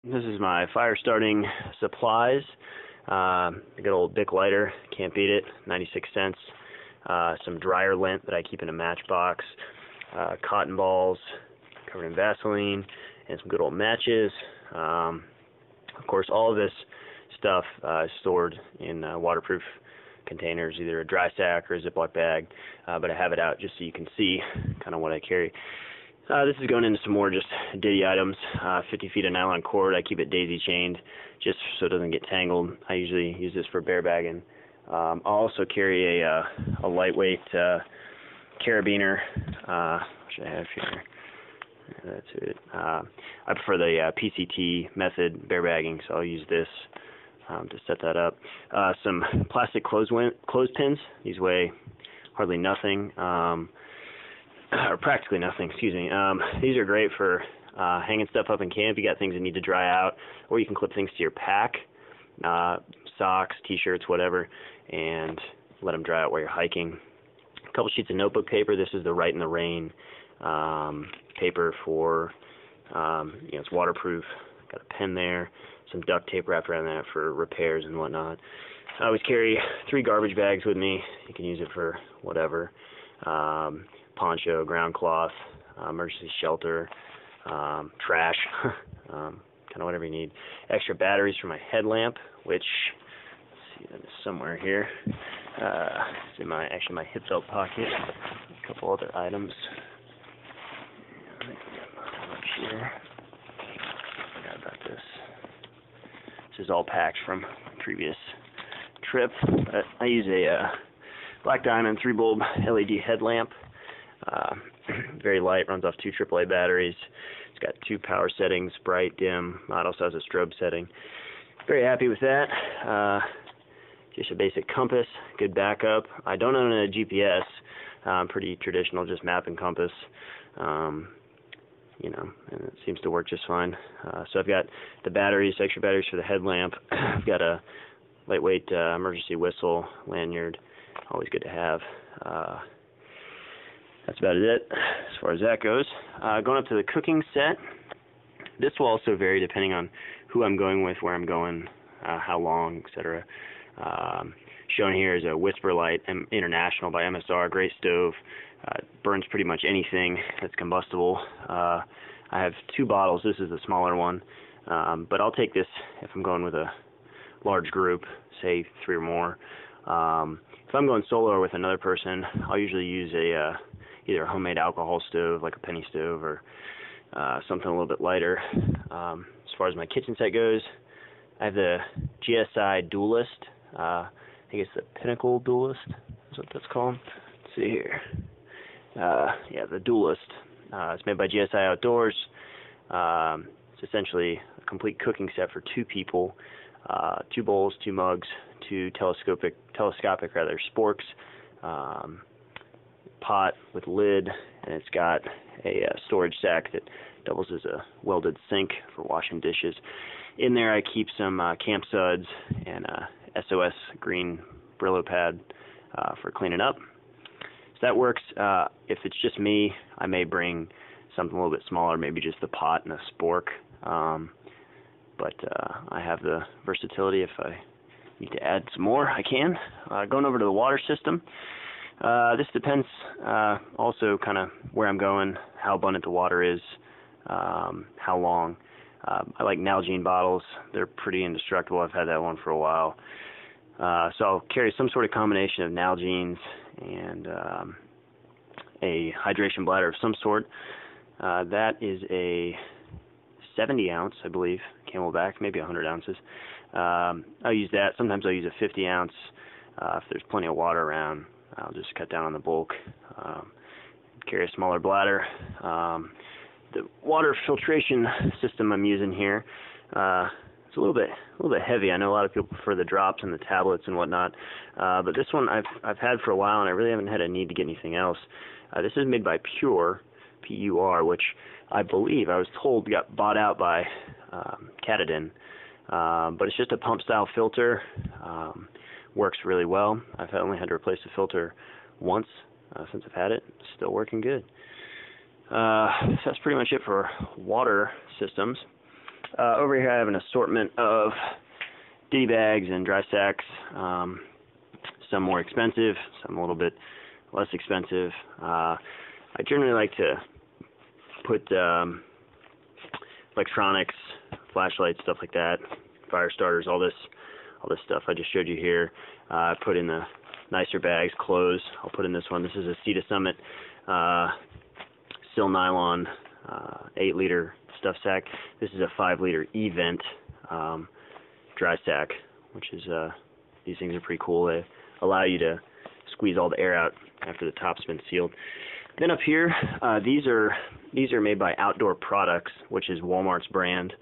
This is my fire starting supplies. A good old Bic lighter, can't beat it, 96 cents. Some dryer lint that I keep in a matchbox. Cotton balls covered in Vaseline, and some good old matches. Of course, all of this stuff is stored in waterproof containers, either a dry sack or a Ziploc bag, but I have it out just so you can see kind of what I carry. This is going into some more just ditty items. 50 feet of nylon cord. I keep it daisy chained just so it doesn't get tangled. I usually use this for bear bagging. I'll also carry a lightweight carabiner, which I have here. Yeah, that's it. I prefer the PCT method bear bagging, so I'll use this to set that up. Some plastic clothespins. These weigh hardly nothing. Or practically nothing, excuse me. These are great for hanging stuff up in camp. You got things that need to dry out, or you can clip things to your pack, socks, t-shirts, whatever, and let them dry out while you're hiking. A couple sheets of notebook paper. This is the Write in the Rain paper for, it's waterproof. Got a pen there, some duct tape wrapped around that for repairs and whatnot. I always carry 3 garbage bags with me. You can use it for whatever. Poncho, ground cloth, emergency shelter, trash, kind of whatever you need. Extra batteries for my headlamp, which, let's see, that is somewhere here. It's in my hip belt pocket. A couple other items. I think I got one up here. Forgot about this. This is all packed from a previous trip. But I use a black diamond 3-bulb LED headlamp. Very light, runs off 2 AAA batteries. It's got 2 power settings, bright, dim. It also has a strobe setting. Very happy with that. Just a basic compass, good backup. I don't own a GPS. Pretty traditional, just map and compass. And it seems to work just fine. So I've got the batteries, extra batteries for the headlamp. I've got a lightweight emergency whistle, lanyard. Always good to have. That's about it as far as that goes. Going up to the cooking set. This will also vary depending on who I'm going with, where I'm going, how long, etc. Shown here is a Whisper Light International by MSR, great stove. Burns pretty much anything that's combustible. I have 2 bottles. This is the smaller one, but I'll take this if I'm going with a large group, say 3 or more. If I'm going solo or with another person, I'll usually use either a homemade alcohol stove, like a penny stove, or something a little bit lighter. As far as my kitchen set goes, I have the GSI Duelist. I think it's the Pinnacle Duelist, is what that's called. Let's see here. Yeah, the Duelist. It's made by GSI Outdoors. It's essentially a complete cooking set for 2 people. 2 bowls, 2 mugs, 2 telescopic sporks, pot with lid, and it's got a storage sack that doubles as a welded sink for washing dishes. In there I keep some camp suds and a SOS green Brillo pad for cleaning up. So that works. If it's just me, I may bring something a little bit smaller, maybe just the pot and a spork. But I have the versatility. If I need to add some more, I can. Going over to the water system. This depends also kind of where I'm going, how abundant the water is, how long. I like Nalgene bottles. They're pretty indestructible. I've had that one for a while. So I'll carry some sort of combination of Nalgenes and a hydration bladder of some sort. That is a 70 ounce, I believe, Camelback, maybe 100 ounces. I'll use that. Sometimes I'll use a 50 ounce if there's plenty of water around. I'll just cut down on the bulk. Carry a smaller bladder. The water filtration system I'm using here, it's a little bit heavy. I know a lot of people prefer the drops and the tablets and whatnot, but this one I've had for a while, and I really haven't had a need to get anything else. This is made by Pure, P-U-R, which I believe I was told got bought out by Katadyn, but it's just a pump style filter. Works really well. I've only had to replace the filter once since I've had it. It's still working good. So that's pretty much it for water systems. Over here I have an assortment of ditty bags and dry sacks, some more expensive, some a little bit less expensive. I generally like to put electronics, flashlights, stuff like that, fire starters, all this stuff I just showed you here. I put in the nicer bags, clothes. I'll put in this one. This is a Cedar Summit Sil Nylon 8-liter stuff sack. This is a 5-liter Event dry sack, which is these things are pretty cool. They allow you to squeeze all the air out after the top's been sealed. Then up here, these are made by Outdoor Products, which is Walmart's brand.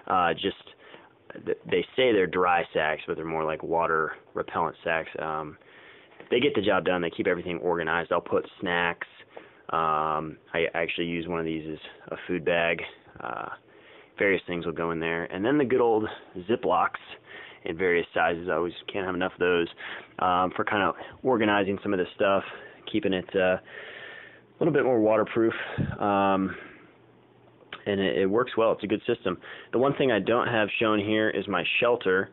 They say they're dry sacks, but they're more like water repellent sacks. They get the job done. They keep everything organized. I'll put snacks. I actually use one of these as a food bag. Various things will go in there. And then the good old Ziplocs in various sizes. I always can't have enough of those for kind of organizing some of this stuff, keeping it a little bit more waterproof. And it works well. It's a good system. The one thing I don't have shown here is my shelter.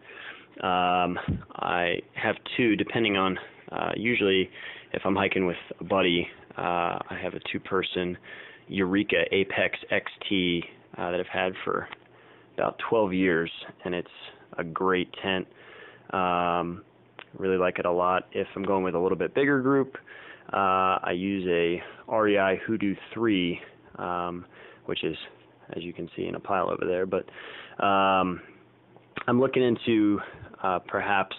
I have two, depending on, usually if I'm hiking with a buddy, I have a 2-person Eureka Apex XT that I've had for about 12 years, and it's a great tent. Really like it a lot. If I'm going with a little bit bigger group, I use a REI Hoodoo 3, which is, as you can see, in a pile over there. But I'm looking into perhaps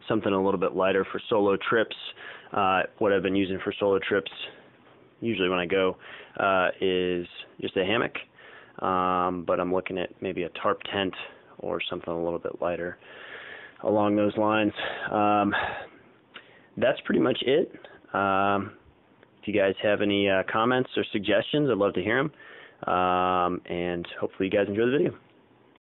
something a little bit lighter for solo trips. What I've been using for solo trips, usually when I go, is just a hammock. But I'm looking at maybe a tarp tent or something a little bit lighter along those lines. That's pretty much it. If you guys have any comments or suggestions, I'd love to hear them. And hopefully you guys enjoy the video.